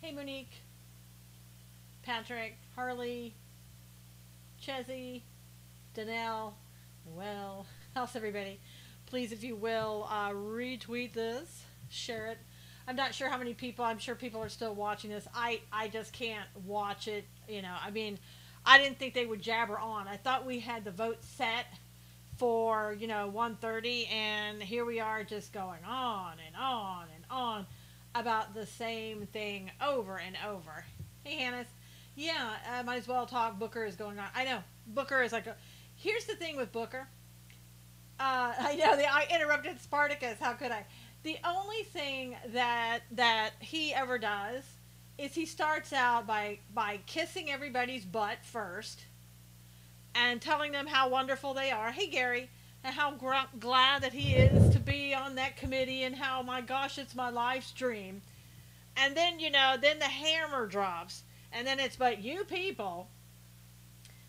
Hey, Monique, Patrick, Harley, Chezzy, Danelle, Noel. How's everybody? Please, if you will, retweet this, share it. I'm not sure how many people. I'm sure people are still watching this. I just can't watch it. I mean, I didn't think they would jabber on. I thought we had the vote set for 1:30, and here we are just going on and on and on about the same thing over and over. Hey, Hannes. Yeah, I might as well talk. Booker is going on. I know. Booker is like here's the thing with Booker. I know I interrupted Spartacus. How could I? The only thing that he ever does is he starts out by kissing everybody's butt first and telling them how wonderful they are. Hey, Gary, and how glad that he is to be on that committee, and how, my gosh, it's my life's dream. And then, then the hammer drops. And then it's, but you people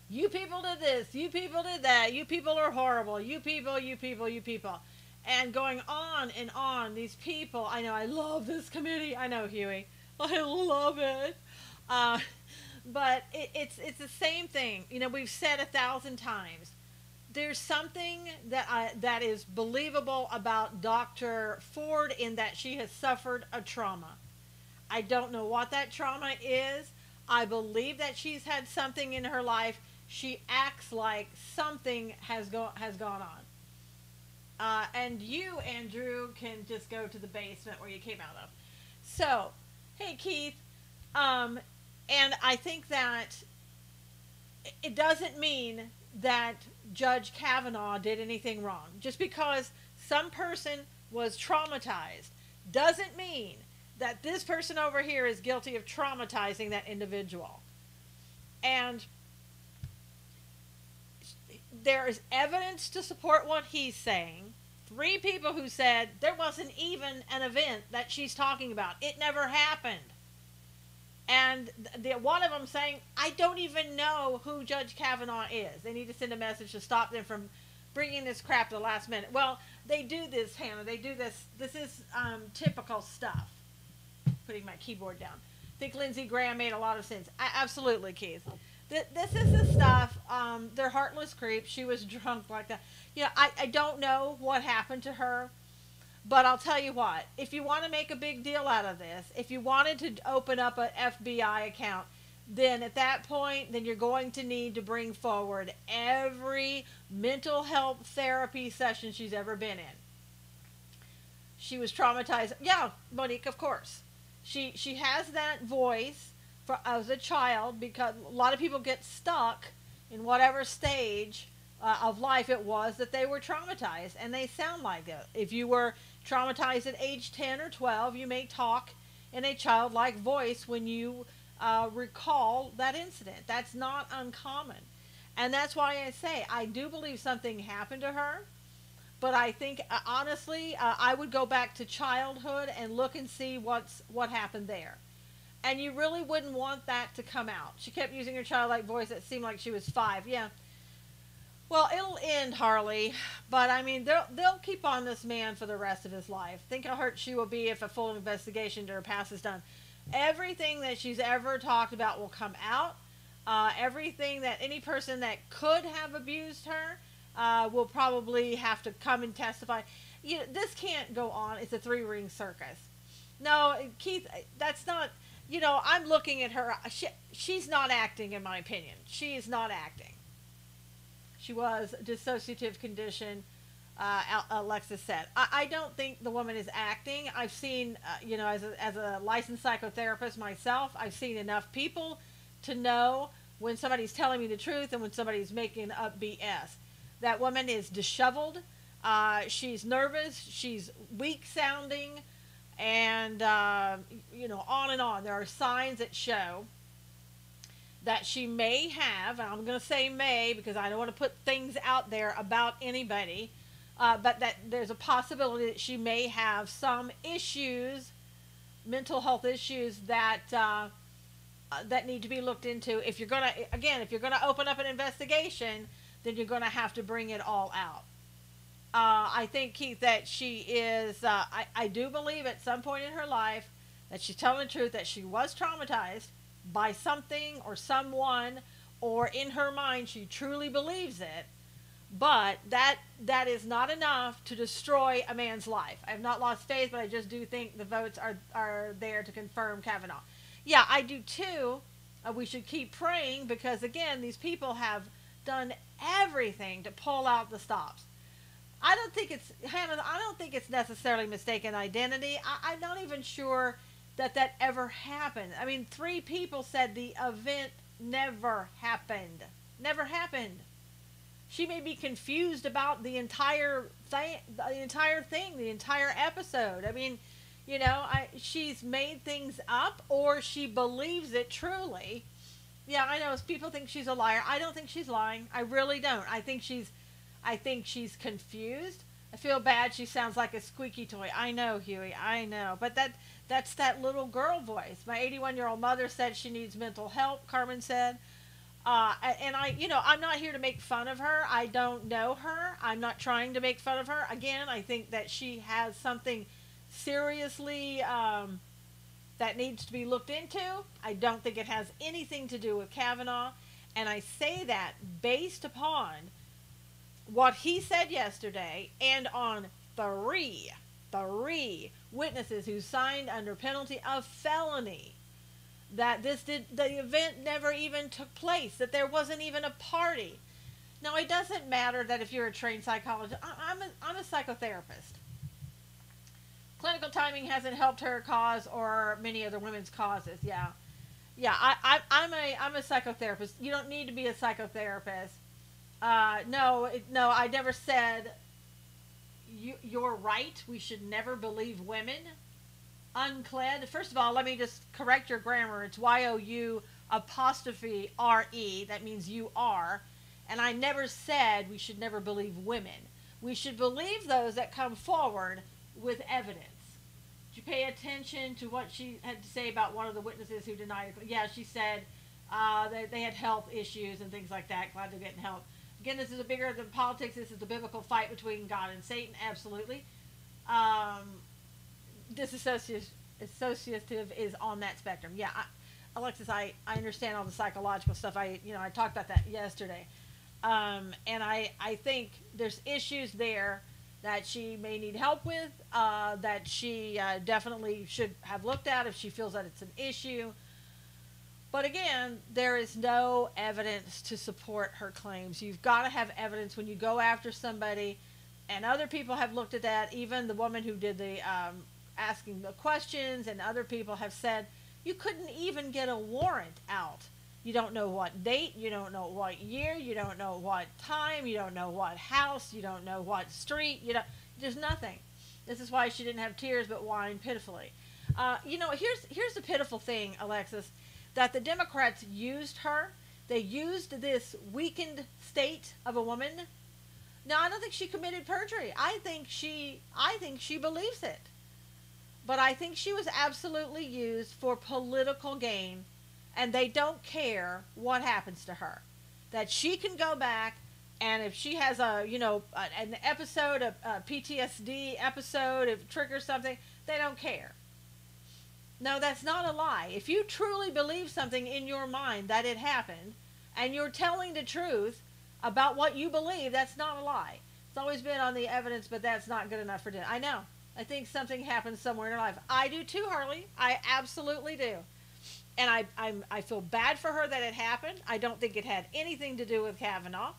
did this, you people did that, you people are horrible, you people, you people, you people. And going on and on, these people, I know, I love this committee. I know, Huey. I love it. Uh, but it's the same thing. We've said 1,000 times. There's something that is believable about Dr. Ford in that she has suffered a trauma. I don't know what that trauma is. I believe that she's had something in her life. She acts like something has gone on. And you, Andrew, can just go to the basement where you came out of. So, hey, Keith. And I think that it doesn't mean that Judge Kavanaugh did anything wrong. Just because some person was traumatized doesn't mean that this person over here is guilty of traumatizing that individual. And there is evidence to support what he's saying. 3 people who said there wasn't even an event that she's talking about. It never happened. And one of them saying, I don't even know who Judge Kavanaugh is. They need to send a message to stop them from bringing this crap to the last minute. Well, they do this, Hannah. They do this. This is typical stuff. Putting my keyboard down. I think Lindsey Graham made a lot of sense. Absolutely, Keith. This is the stuff. They're heartless creeps. She was drunk like that. I don't know what happened to her. But I'll tell you what, if you want to make a big deal out of this, if you wanted to open up an FBI account, then at that point, then you're going to need to bring forward every mental health therapy session she's ever been in. She was traumatized. Yeah, Monique, of course. She has that voice as a child, because a lot of people get stuck in whatever stage of life it was that they were traumatized, and they sound like it. If you were traumatized at age 10 or 12, you may talk in a childlike voice when you recall that incident. That's not uncommon. And that's why I say I do believe something happened to her. But I think, honestly, I would go back to childhood and look and see what happened there. And you really wouldn't want that to come out. She kept using her childlike voice that seemed like she was 5. Yeah. Well, it'll end, Harley. But, I mean, they'll keep on this man for the rest of his life. Think how hurt she will be if a full investigation to her past is done. Everything that she's ever talked about will come out. Everything that any person that could have abused her will probably have to come and testify. This can't go on. It's a 3-ring circus. No, Keith, that's not, I'm looking at her. She's not acting, in my opinion. She is not acting. She was dissociative condition, Alexis said. I don't think the woman is acting. I've seen, as a licensed psychotherapist myself, I've seen enough people to know when somebody's telling me the truth and when somebody's making up BS. That woman is disheveled. She's nervous. She's weak sounding. And, on and on. There are signs that show that she may have, and I'm going to say may because I don't want to put things out there about anybody, but that there's a possibility that she may have some issues, mental health issues that need to be looked into. If you're going to open up an investigation, then you're going to have to bring it all out. I think, Keith, that she is, I do believe at some point in her life that she's telling the truth, that she was traumatized by something or someone, or in her mind she truly believes it. But that is not enough to destroy a man's life. I have not lost faith, but I just do think the votes are there to confirm Kavanaugh. Yeah, I do too. We should keep praying, because again, these people have done everything to pull out the stops. I don't think it's, Hannah, I don't think it's necessarily mistaken identity. I'm not even sure that ever happened. I mean, 3 people said the event never happened. Never happened. She may be confused about the entire thing, the entire episode. I mean, you know, she's made things up, or she believes it truly. Yeah, I know. People think she's a liar. I don't think she's lying. I really don't. I think she's confused. I feel bad. She sounds like a squeaky toy. I know, Huey. I know. But that's that little girl voice. My 81-year-old mother said she needs mental help, Carmen said. And I'm not here to make fun of her. I don't know her. I'm not trying to make fun of her. Again, I think that she has something seriously that needs to be looked into. I don't think it has anything to do with Kavanaugh. And I say that based upon what he said yesterday, and on three witnesses who signed under penalty of felony, that the event never even took place, that there wasn't even a party. Now, it doesn't matter that if you're a trained psychologist. I'm a psychotherapist. Clinical timing hasn't helped her cause or many other women's causes. Yeah, I'm a psychotherapist. You don't need to be a psychotherapist. No, I never said you're right. We should never believe women. Uncled. First of all, let me just correct your grammar. It's Y-O-U apostrophe R-E. That means you are. And I never said we should never believe women. We should believe those that come forward with evidence. Did you pay attention to what she had to say about one of the witnesses who denied it? Yeah, she said they had health issues and things like that. Glad they're getting help. Again, this is a bigger than politics. This is the biblical fight between God and Satan. Absolutely. Disassociative is on that spectrum. Yeah, Alexis, I understand all the psychological stuff. I talked about that yesterday. And I think there's issues there that she may need help with, that she definitely should have looked at if she feels that it's an issue. But again, there is no evidence to support her claims. You've got to have evidence when you go after somebody, and other people have looked at that. Even the woman who did the asking the questions, and other people have said you couldn't even get a warrant out. You don't know what date, you don't know what year, you don't know what time, you don't know what house, you don't know what street, there's nothing. This is why she didn't have tears but whined pitifully. Here's the pitiful thing, Alexis, that the Democrats used her. They used this weakened state of a woman. No, I don't think she committed perjury. I think she believes it. But I think she was absolutely used for political gain, and they don't care what happens to her. That she can go back, and if she has an episode, a PTSD episode, if it triggers something, they don't care. No, that's not a lie. If you truly believe something in your mind that it happened, and you're telling the truth about what you believe, that's not a lie. It's always been on the evidence, but that's not good enough for dinner. I know. I think something happened somewhere in her life. I do too, Harley. I absolutely do. And I feel bad for her that it happened. I don't think it had anything to do with Kavanaugh.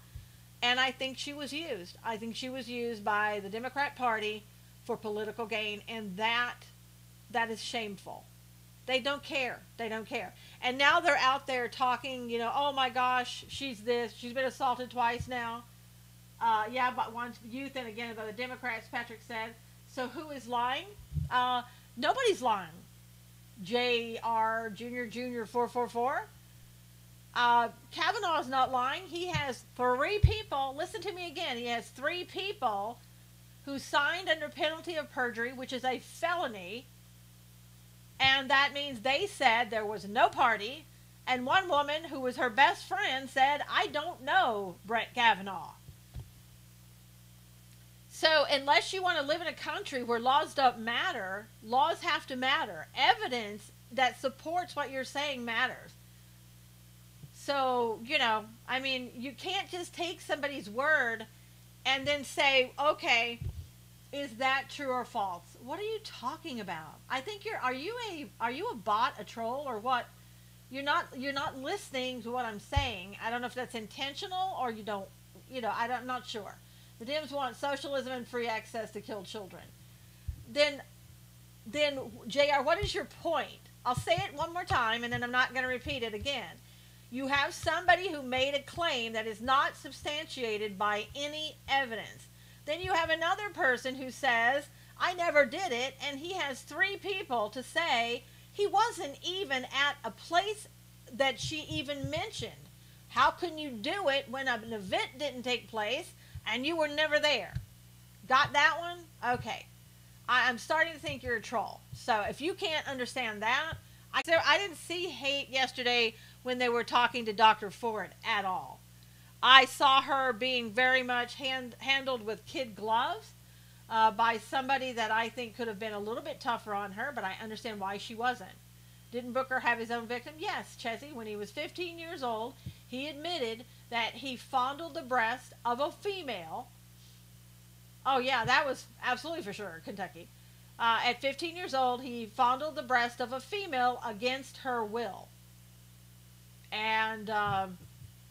And I think she was used. I think she was used by the Democrat Party for political gain. And that is shameful. They don't care. They don't care. And now they're out there talking, oh my gosh, she's this. She's been assaulted twice now. But once youth and again by the Democrats, Patrick said. So who is lying? Nobody's lying. J.R. Jr. 444. Kavanaugh is not lying. He has 3 people. Listen to me again. He has 3 people who signed under penalty of perjury, which is a felony. And that means they said there was no party. And one woman who was her best friend said, I don't know Brett Kavanaugh. So unless you want to live in a country where laws don't matter, laws have to matter. Evidence that supports what you're saying matters. So, I mean, you can't just take somebody's word and then say, okay, is that true or false? What are you talking about? I think are you a bot, a troll, or what? You're not listening to what I'm saying. I don't know if that's intentional or you don't, I'm not sure. The Dems want socialism and free access to kill children. Then JR, what is your point? I'll say it one more time and then I'm not going to repeat it again. You have somebody who made a claim that is not substantiated by any evidence. Then you have another person who says, I never did it, and he has 3 people to say he wasn't even at a place that she even mentioned. How can you do it when an event didn't take place and you were never there? Got that one? Okay. I'm starting to think you're a troll. So if you can't understand that, I didn't see hate yesterday when they were talking to Dr. Ford at all. I saw her being very much handled with kid gloves by somebody that I think could have been a little bit tougher on her, but I understand why she wasn't. Didn't Booker have his own victim? Yes, Chessie. When he was 15 years old, he admitted that he fondled the breast of a female. Oh, yeah, that was absolutely for sure, Kentucky. At 15 years old, he fondled the breast of a female against her will. And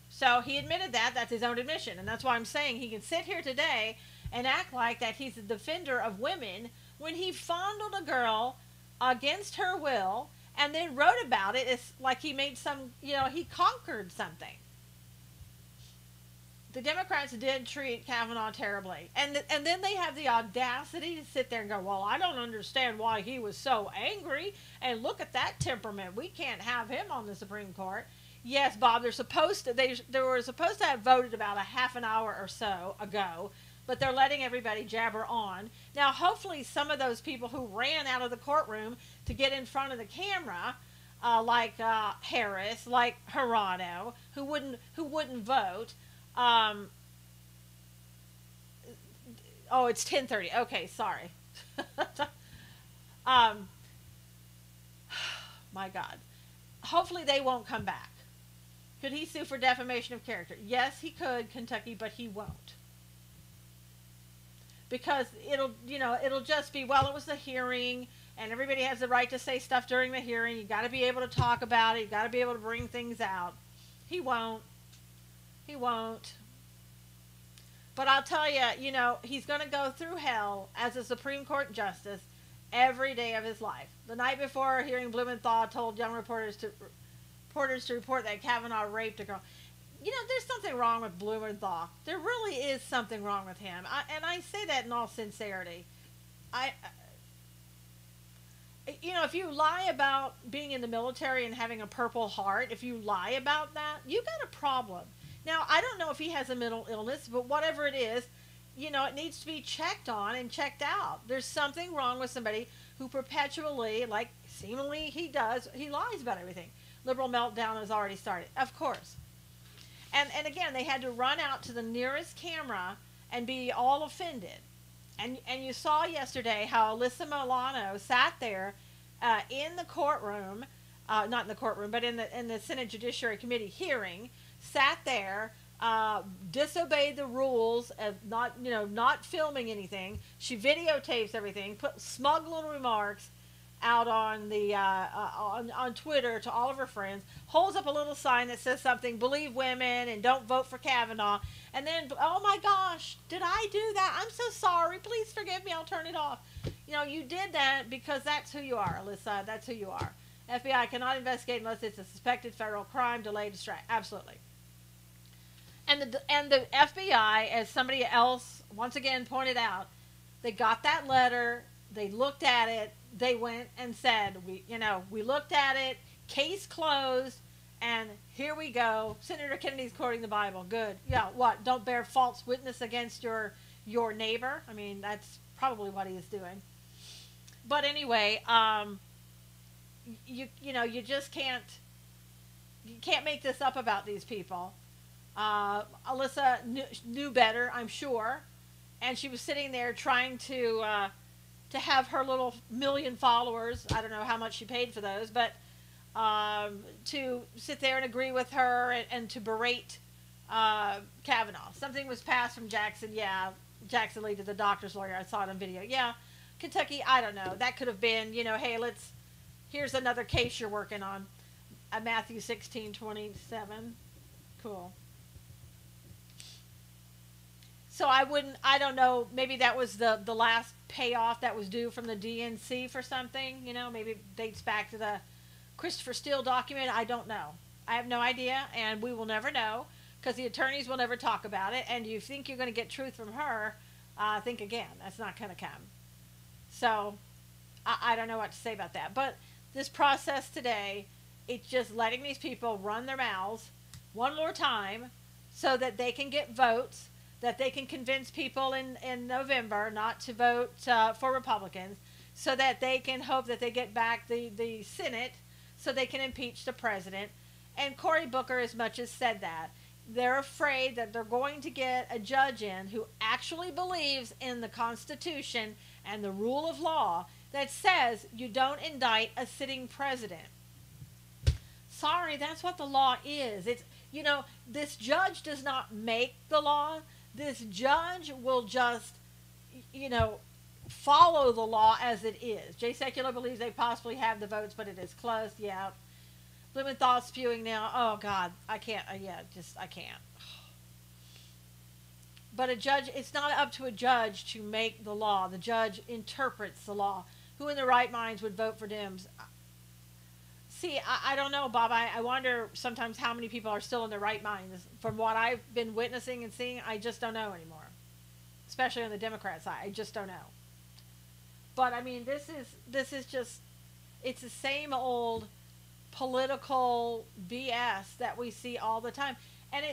so he admitted that. That's his own admission. And that's why I'm saying he can sit here today and act like that he's a defender of women when he fondled a girl against her will and then wrote about it. It's like he made some, he conquered something. The Democrats did treat Kavanaugh terribly. And then they have the audacity to sit there and go, well, I don't understand why he was so angry. And look at that temperament. We can't have him on the Supreme Court. Yes, Bob, they were supposed to have voted about a half an hour or so ago, but they're letting everybody jabber on. Now, hopefully some of those people who ran out of the courtroom to get in front of the camera, like Harris, like Hirano, who wouldn't vote. Oh, it's 10:30. Okay, sorry. My God. Hopefully they won't come back. Could he sue for defamation of character? Yes, he could, Kentucky, but he won't. Because it'll just be, well, it was a hearing, and everybody has the right to say stuff during the hearing. You got to be able to talk about it. You got to be able to bring things out. He won't. He won't. But I'll tell you, he's going to go through hell as a Supreme Court justice every day of his life. The night before a hearing, Blumenthal told young reporters to report that Kavanaugh raped a girl. There's something wrong with Blumenthal. There really is something wrong with him. And I say that in all sincerity. If you lie about being in the military and having a Purple Heart, if you lie about that, you got a problem. Now, I don't know if he has a mental illness, but whatever it is, it needs to be checked on and checked out. There's something wrong with somebody who perpetually, like seemingly he does, he lies about everything. Liberal meltdown has already started, of course. And again, they had to run out to the nearest camera and be all offended. And you saw yesterday how Alyssa Milano sat there in the courtroom, not in the courtroom, but in the Senate Judiciary Committee hearing, sat there, disobeyed the rules of not filming anything. She videotapes everything, put smug little remarks out on the on Twitter to all of her friends, holds up a little sign that says something, believe women and don't vote for Kavanaugh, and then, oh my gosh, did I do that? I'm so sorry. Please forgive me. I'll turn it off. You did that because that's who you are, Alyssa. That's who you are. FBI cannot investigate unless it's a suspected federal crime, delay, distract. Absolutely. And the FBI, as somebody else once again pointed out, they got that letter, they looked at it, they went and said, we looked at it, case closed, and here we go. Senator Kennedy's quoting the Bible. Good. Yeah, what? Don't bear false witness against your neighbor? I mean, that's probably what he is doing. But anyway, you just can't make this up about these people. Alyssa knew better, I'm sure. and she was sitting there trying to have her little million followers. I don't know how much she paid for those, but to sit there and agree with her and to berate Kavanaugh. Something was passed from Jackson. Yeah, Jackson Lee to the doctor's lawyer. I saw it on video. Yeah, Kentucky. I don't know. That could have been, hey, here's another case you're working on. Matthew 16:27. Cool. So I don't know, maybe that was the last payoff that was due from the DNC for something, maybe it dates back to the Christopher Steele document. I don't know. I have no idea, and we will never know, because the attorneys will never talk about it, and you think you're going to get truth from her, think again. That's not going to come. So, I don't know what to say about that. But this process today, it's just letting these people run their mouths one more time so that they can get votes, that they can convince people in November not to vote for Republicans, so that they can hope that they get back the Senate so they can impeach the president. And Cory Booker as much as said that. They're afraid that they're going to get a judge in who actually believes in the Constitution and the rule of law that says you don't indict a sitting president. Sorry, that's what the law is. It's, this judge does not make the law. This judge will just, follow the law as it is. Jay Secular believes they possibly have the votes, but it is close. Yeah. Blumenthal's spewing now. Oh, God. I can't. I can't. But a judge, it's not up to a judge to make the law. The judge interprets the law. Who in their right minds would vote for Dems? See, I don't know, Bob. I wonder sometimes how many people are still in their right minds. From what I've been witnessing and seeing, I just don't know anymore. Especially on the Democrat side. I just don't know. But, I mean, this is just, it's the same old political BS that we see all the time. And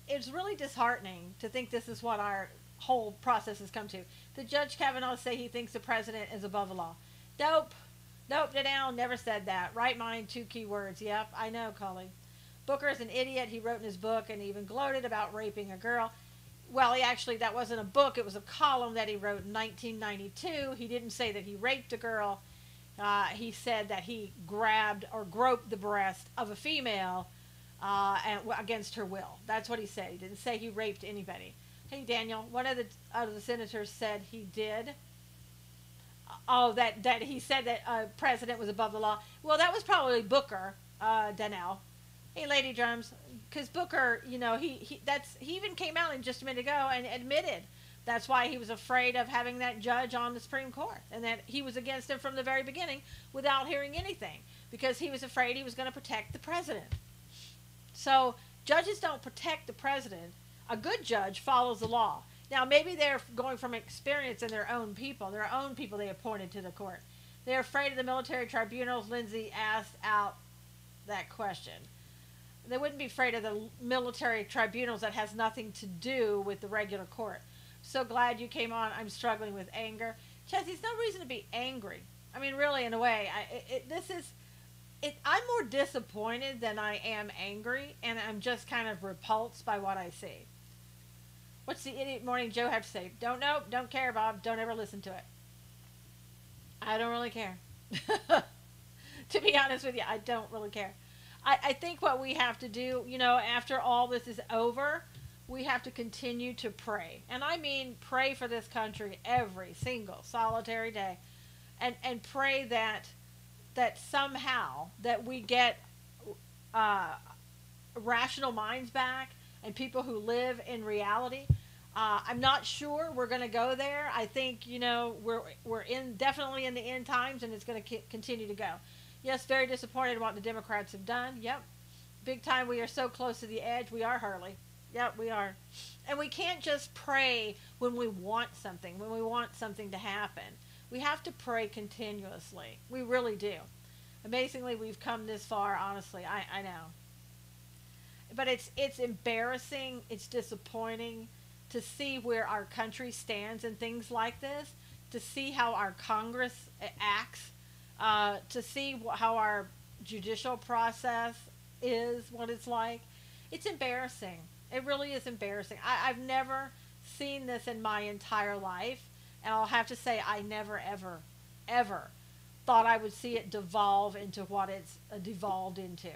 it's really disheartening to think this is what our whole process has come to. The Judge Kavanaugh say he thinks the president is above the law. Nope, Danielle never said that. Right mind, 2 key words. Yep, I know, Cully. Booker is an idiot. He wrote in his book and even gloated about raping a girl. Well, that wasn't a book. It was a column that he wrote in 1992. He didn't say that he raped a girl. He said that he grabbed or groped the breast of a female against her will. That's what he said. He didn't say he raped anybody. Hey, Daniel, one of the senators said he did. Oh, that he said that president was above the law. Well, that was probably Booker, Danielle. Hey, Lady Drums, because Booker, he even came out in just a minute ago and admitted that's why he was afraid of having that judge on the Supreme Court, and that he was against him from the very beginning without hearing anything, because he was afraid he was going to protect the president. So judges don't protect the president. A good judge follows the law. Now, maybe they're going from experience in their own people they appointed to the court. They're afraid of the military tribunals. Lindsay asked out that question. They wouldn't be afraid of the military tribunals that has nothing to do with the regular court. So glad you came on. I'm struggling with anger. Chelsea, there's no reason to be angry. I mean, really, in a way, I'm more disappointed than I am angry, and I'm just kind of repulsed by what I see. What's the Idiot Morning Joe have to say? Don't know, don't care, Bob. Don't ever listen to it. I don't really care. To be honest with you, I don't really care. I think what we have to do, after all this is over, we have to continue to pray. And I mean pray for this country every single solitary day. And pray that somehow that we get rational minds back and people who live in reality. I'm not sure we're going to go there. I think, we're definitely in the end times, and it's going to continue to go. Yes, very disappointed in what the Democrats have done. Yep. Big time. We are so close to the edge. We are, Hurley. Yep, we are. And we can't just pray when we want something to happen. We have to pray continuously. We really do. Amazingly, we've come this far, honestly. I know. But it's embarrassing. It's disappointing to see where our country stands in things like this, to see how our Congress acts, to see how our judicial process is, what it's like. It's embarrassing. It really is embarrassing. I've never seen this in my entire life, and I'll have to say I never, ever, ever thought I would see it devolve into what it's devolved into.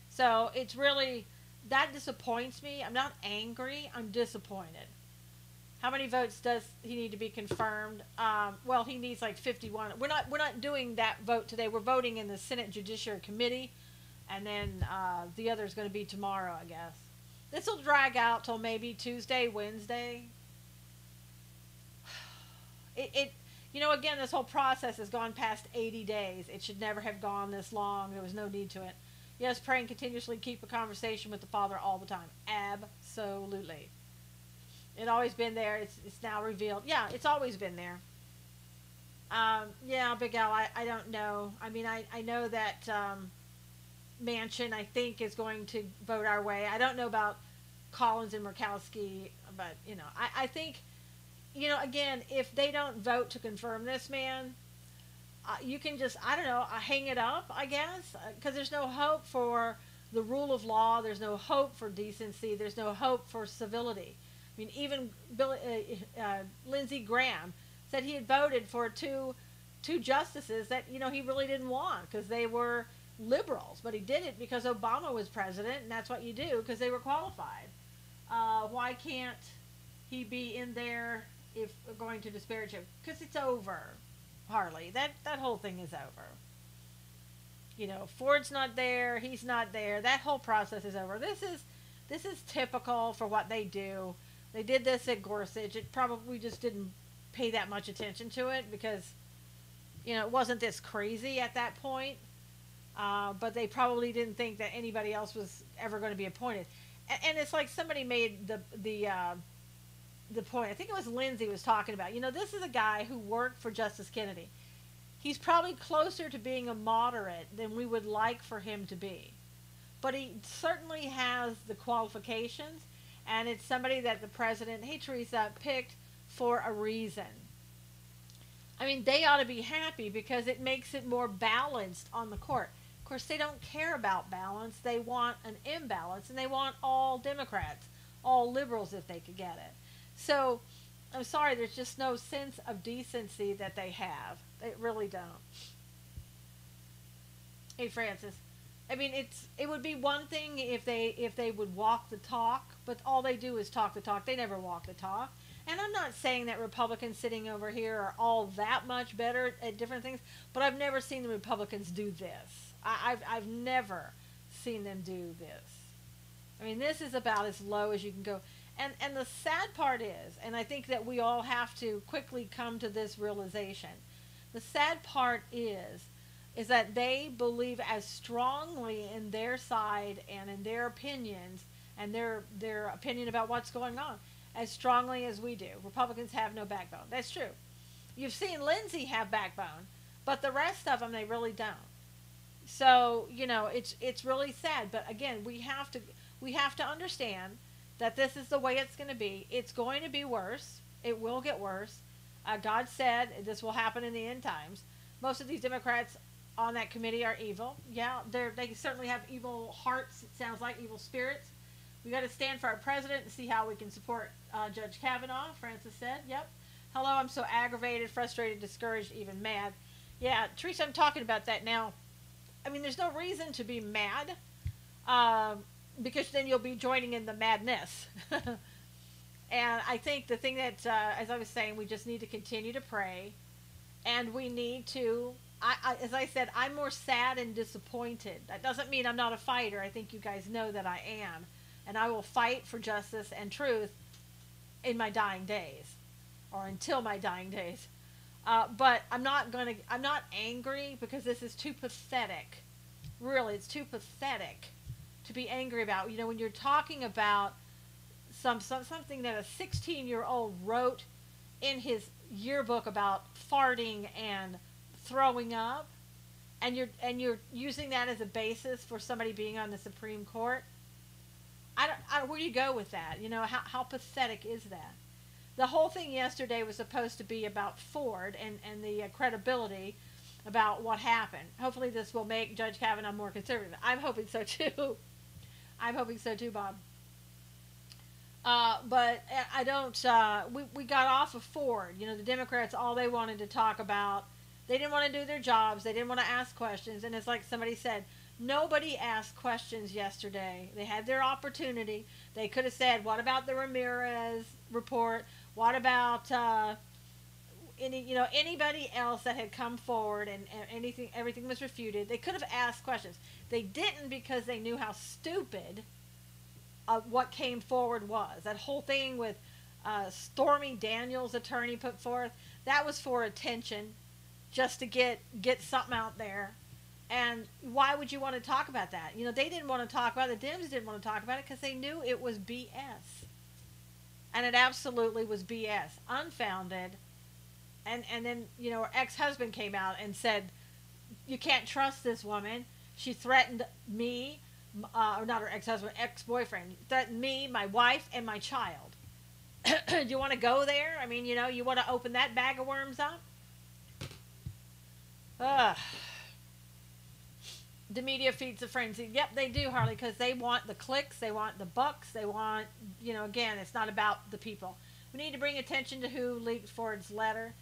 So it's really, that disappoints me. I'm not angry, I'm disappointed. How many votes does he need to be confirmed? Well, he needs like 51. We're not doing that vote today. We're voting in the Senate Judiciary Committee, and then the other is going to be tomorrow, I guess. This will drag out till maybe Tuesday, Wednesday. Again, this whole process has gone past 80 days. It should never have gone this long. There was no need to it. Yes, pray and continuously keep a conversation with the Father all the time. Absolutely. It's always been there. It's now revealed. Yeah, it's always been there. Yeah, Big Al, I don't know. I mean, I know that Manchin, I think, is going to vote our way. I don't know about Collins and Murkowski, but, I think, again, if they don't vote to confirm this man, you can just, I don't know, hang it up, I guess, because there's no hope for the rule of law. There's no hope for decency. There's no hope for civility. I mean, even Lindsey Graham said he had voted for two justices that, he really didn't want because they were liberals. But he did it because Obama was president, and that's what you do because they were qualified. Why can't he be in there if we're going to disparage him? Because it's over, Harley. That whole thing is over. Ford's not there. He's not there. That whole process is over. This is typical for what they do. They did this at Gorsuch. It probably just didn't pay that much attention to it because, it wasn't this crazy at that point. But they probably didn't think that anybody else was ever going to be appointed. And it's like somebody made the point. I think it was Lindsay was talking about. This is a guy who worked for Justice Kennedy. He's probably closer to being a moderate than we would like for him to be. But he certainly has the qualifications. And it's somebody that the president, hey Teresa, picked for a reason. I mean, they ought to be happy because it makes it more balanced on the court. Of course, they don't care about balance. They want an imbalance, and they want all Democrats, all liberals if they could get it. So, I'm sorry, there's just no sense of decency that they have. They really don't. Hey, Francis. I mean, it would be one thing if they would walk the talk, but all they do is talk the talk. They never walk the talk. And I'm not saying that Republicans sitting over here are all that much better at different things, but I've never seen the Republicans do this. I've never seen them do this. I mean, this is about as low as you can go. And the sad part is, and I think that we all have to quickly come to this realization, the sad part is that they believe as strongly in their side and in their opinions and their opinion about what's going on as strongly as we do. Republicans have no backbone. That's true. You've seen Lindsay have backbone, but the rest of them, they really don't. So, it's really sad. But again, we have to understand that this is the way it's going to be. It's going to be worse. It will get worse. God said this will happen in the end times. Most of these Democrats on that committee are evil. Yeah, they certainly have evil hearts. It sounds like evil spirits. We got to stand for our president and see how we can support Judge Kavanaugh. Francis said, "Yep. Hello, I'm so aggravated, frustrated, discouraged, even mad." Yeah, Teresa, I'm talking about that now. I mean, there's no reason to be mad because then you'll be joining in the madness. And I think the thing that, as I was saying, we just need to continue to pray, and we need to. As I said, I'm more sad and disappointed. That doesn't mean I'm not a fighter. I think you guys know that I am. And I will fight for justice and truth in my dying days. Or until my dying days. But I'm not angry because this is too pathetic. Really, it's too pathetic to be angry about. When you're talking about something that a 16-year-old wrote in his yearbook about farting and throwing up, and you're using that as a basis for somebody being on the Supreme Court. Where do you go with that? How pathetic is that? The whole thing yesterday was supposed to be about Ford and the credibility about what happened. Hopefully this will make Judge Kavanaugh more conservative. I'm hoping so too. I'm hoping so too, Bob. But I don't. We got off of Ford. You know, the Democrats, all they wanted to talk about, they didn't want to do their jobs. They didn't want to ask questions. And it's like somebody said, nobody asked questions yesterday. They had their opportunity. They could have said, "What about the Ramirez report? What about anybody else that had come forward and anything everything was refuted?" They could have asked questions. They didn't because they knew how stupid what came forward was. That whole thing with Stormy Daniels' attorney put forth, that was for attention, just to get something out there. And why would you want to talk about that? You know, they didn't want to talk about it. The Dems didn't want to talk about it because they knew it was BS. And it absolutely was BS, unfounded. And then, you know, her ex-husband came out and said, you can't trust this woman. She threatened me, or not her ex-husband, ex-boyfriend, threatened me, my wife, and my child. Do you want to go there? I mean, you know, you want to open that bag of worms up? Ugh. The media feeds the frenzy. Yep, they do, Harley, because they want the clicks, they want the bucks, they want, you know, again, it's not about the people. We need to bring attention to who leaked Ford's letter.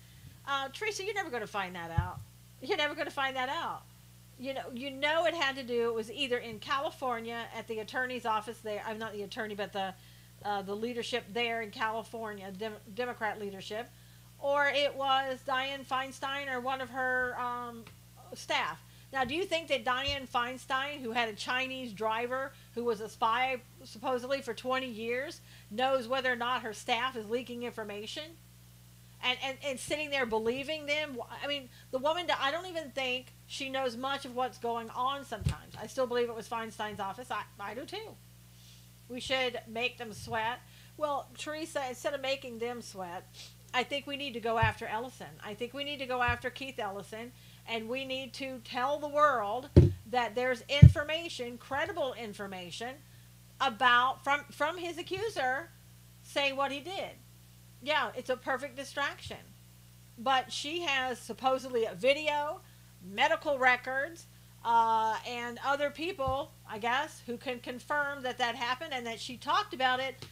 Teresa, you're never going to find that out. You're never going to find that out. You know it had to do, it was either in California at the attorney's office there, I'm not the attorney, but the leadership there in California, Democrat leadership, or it was Dianne Feinstein or one of her staff. Now, do you think that Dianne Feinstein, who had a Chinese driver who was a spy supposedly for 20 years, knows whether or not her staff is leaking information? And sitting there believing them? I mean, the woman, I don't even think she knows much of what's going on sometimes. I still believe it was Feinstein's office. I do too. We should make them sweat. Well, Teresa, instead of making them sweat, I think we need to go after Ellison. I think we need to go after Keith Ellison, and we need to tell the world that there's information, credible information, about from his accuser saying what he did. Yeah, it's a perfect distraction. But she has supposedly a video, medical records, and other people, I guess, who can confirm that happened and that she talked about it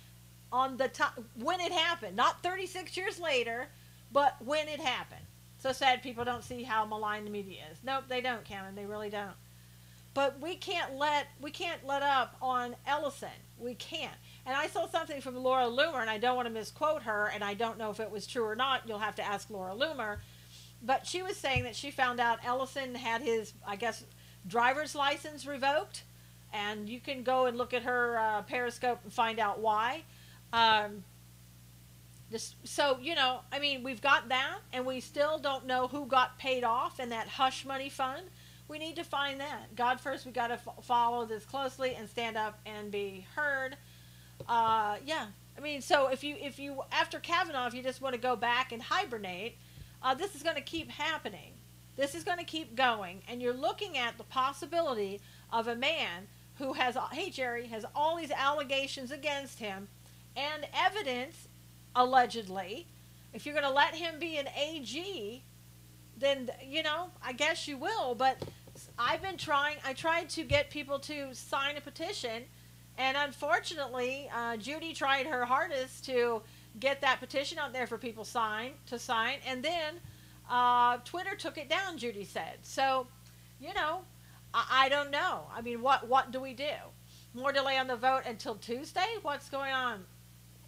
on the time when it happened, not 36 years later, but when it happened. So sad people don't see how malign the media is. Nope, they don't, Cameron. They really don't. But we can't let up on Ellison. We can't. And I saw something from Laura Loomer, and I don't want to misquote her, and I don't know if it was true or not. You'll have to ask Laura Loomer. But she was saying that she found out Ellison had his, I guess, driver's license revoked. And you can go and look at her Periscope and find out why. So, you know, I mean, we've got that, and we still don't know who got paid off in that hush money fund. We need to find that. God first, we got to follow this closely and stand up and be heard. Yeah. I mean, so if you after Kavanaugh, if you just want to go back and hibernate, this is going to keep happening. This is going to keep going. And you're looking at the possibility of a man who has, hey, Jerry, has all these allegations against him and evidence, allegedly. If you're going to let him be an AG, then, you know, I guess you will. But I tried to get people to sign a petition, and unfortunately, Judy tried her hardest to get that petition out there for people to sign, and then Twitter took it down, Judy said. So, you know, I don't know. I mean, what do we do? More delay on the vote until Tuesday? What's going on?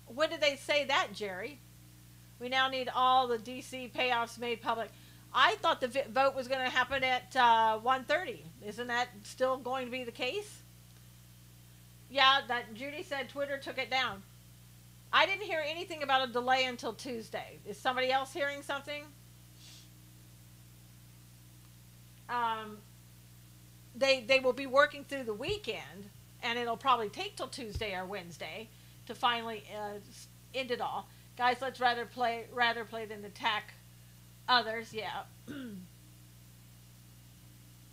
When did they say that, Jerry? We now need all the D.C. payoffs made public. I thought the vote was going to happen at 1:30. Isn't that still going to be the case? Yeah, that Judy said Twitter took it down. I didn't hear anything about a delay until Tuesday. Is somebody else hearing something? They will be working through the weekend, and it'll probably take till Tuesday or Wednesday to finally end it all. Guys, let's rather play than attack others. Yeah.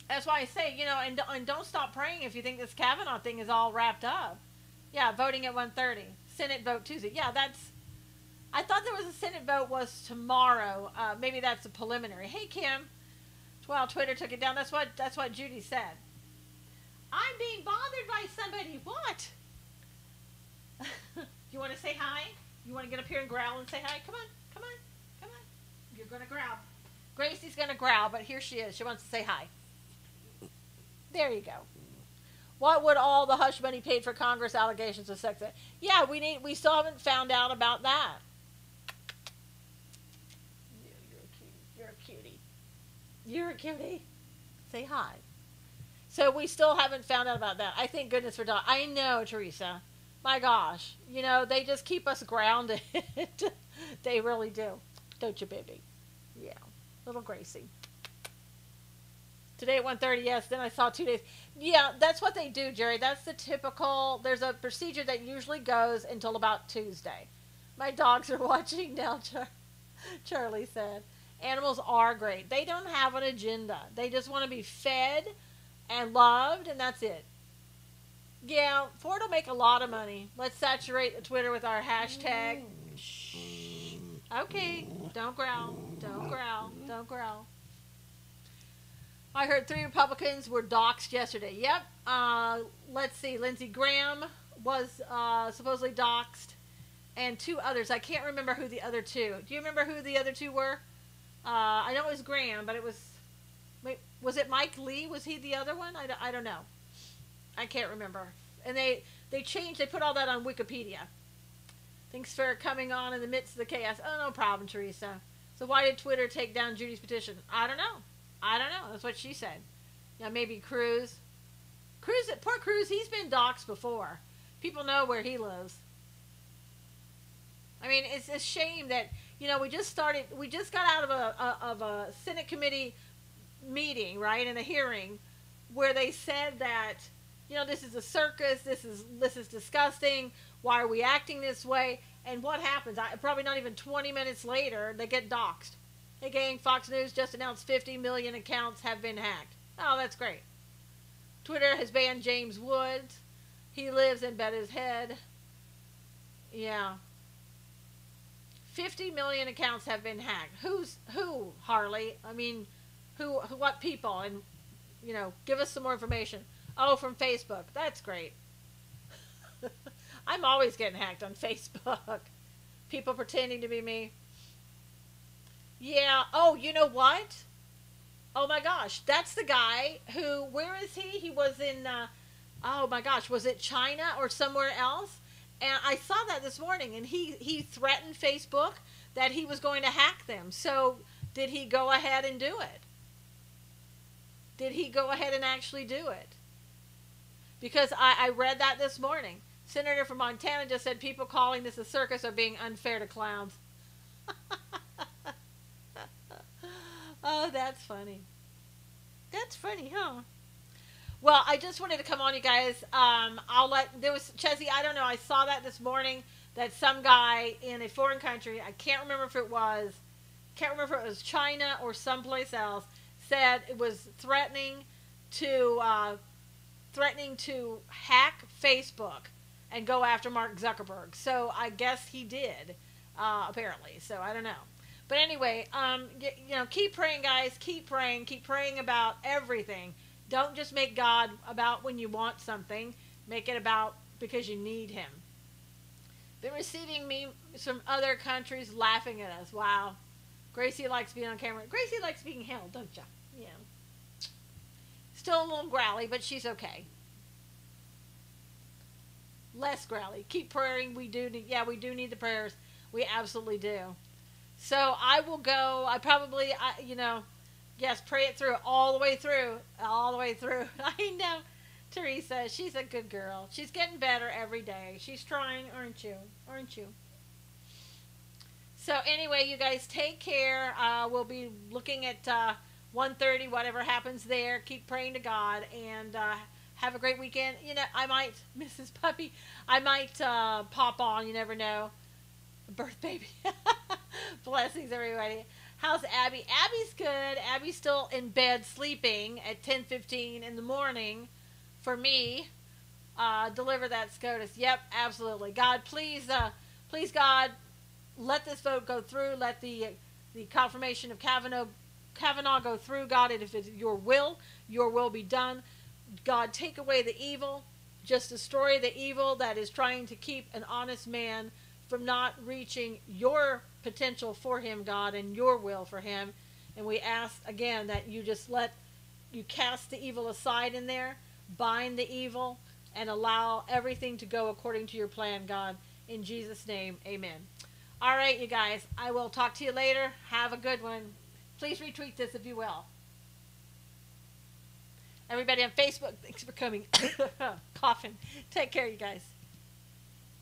That's why I say, you know, and don't stop praying if you think this Kavanaugh thing is all wrapped up. Yeah, voting at 1:30. Senate vote Tuesday. Yeah, I thought there was a Senate vote was tomorrow. Maybe that's a preliminary. Hey, Kim. Well, Twitter took it down. That's what Judy said. I'm being bothered by somebody. What? You want to say hi? You want to get up here and growl and say hi? Come on, come on, come on. You're going to growl. Gracie's going to growl, but here she is. She wants to say hi. There you go. What would all the hush money paid for Congress allegations of sex? Yeah, we still haven't found out about that. You're a cutie. You're a cutie. Say hi. So we still haven't found out about that. I thank goodness for dogs. I know, Teresa. My gosh. You know, they just keep us grounded. They really do. Don't you, baby? Yeah. Little Gracie. Today at 1:30, yes. Then I saw 2 days. Yeah, that's what they do, Jerry. That's the typical. There's a procedure that usually goes until about Tuesday. My dogs are watching now, Charlie said. Animals are great. They don't have an agenda. They just want to be fed and loved, and that's it. Yeah, Ford will make a lot of money. Let's saturate Twitter with our hashtag. Shh. Okay, don't growl. Don't growl. Don't growl. I heard 3 Republicans were doxxed yesterday. Yep. Let's see. Lindsey Graham was supposedly doxxed, and 2 others. I can't remember who the other 2. Do you remember who the other 2 were? I know it was Graham, but it was... Wait, was it Mike Lee? Was he the other one? I don't know. I can't remember. And they changed. They put all that on Wikipedia. Thanks for coming on in the midst of the chaos. Oh, no problem, Teresa. So why did Twitter take down Judy's petition? I don't know. I don't know. That's what she said. Yeah, maybe Cruz. Poor Cruz, he's been doxxed before. People know where he lives. I mean, it's a shame that, you know, we just got out of a Senate committee meeting, right, in a hearing where they said that, you know, this is a circus, this is disgusting, why are we acting this way? And what happens? Probably not even 20 minutes later, they get doxxed. Hey gang, Fox News just announced 50 million accounts have been hacked. Oh, that's great. Twitter has banned James Woods. He lives in Betty's head. Yeah. 50 million accounts have been hacked. Who, Harley? I mean, what people? And, you know, give us some more information. Oh, from Facebook. That's great. I'm always getting hacked on Facebook. People pretending to be me. Yeah. Oh, you know what? Oh my gosh. That's the guy who, where is he? He was in, oh my gosh, was it China or somewhere else? And I saw that this morning, and he threatened Facebook that he was going to hack them. So did he go ahead and do it? Did he go ahead and actually do it? Because I read that this morning. Senator from Montana just said people calling this a circus are being unfair to clowns. Oh, that's funny. That's funny, huh? Well, I just wanted to come on, you guys. There was, Chessie, I don't know, I saw that this morning, that some guy in a foreign country, I can't remember if it was China or someplace else, said it was threatening to hack Facebook and go after Mark Zuckerberg. So I guess he did, apparently. So I don't know. But anyway, you know, keep praying, guys. Keep praying about everything. Don't just make God about when you want something. Make it about because you need him. Been receiving memes from other countries laughing at us. Wow. Gracie likes being on camera. Gracie likes being held, don't you? Yeah. Still a little growly, but she's okay. Less growly. Keep praying. We do need the prayers. We absolutely do. So I will go. You know, yes, pray it through, all the way through. I know, Teresa, she's a good girl. She's getting better every day. She's trying, aren't you? So anyway, you guys take care. We'll be looking at 1:30, whatever happens there. Keep praying to God, and have a great weekend. You know, I might, Mrs. Puppy, pop on. You never know. Birth baby. Blessings, everybody. How's Abby? Abby's good. Abby's still in bed sleeping at 10:15 in the morning for me. Deliver that SCOTUS. Yep, absolutely. God, please God, let this vote go through. Let the confirmation of Kavanaugh go through, God, and if it's your will be done. God, take away the evil. just destroy the evil that is trying to keep an honest man from not reaching your potential for him, God, and your will for him. And we ask again that you just you cast the evil aside in there, bind the evil, and allow everything to go according to your plan, God. In Jesus' name, amen. All right, you guys, I will talk to you later. Have a good one. Please retweet this if you will. Everybody on Facebook, thanks for coming. Coughing. Take care, you guys.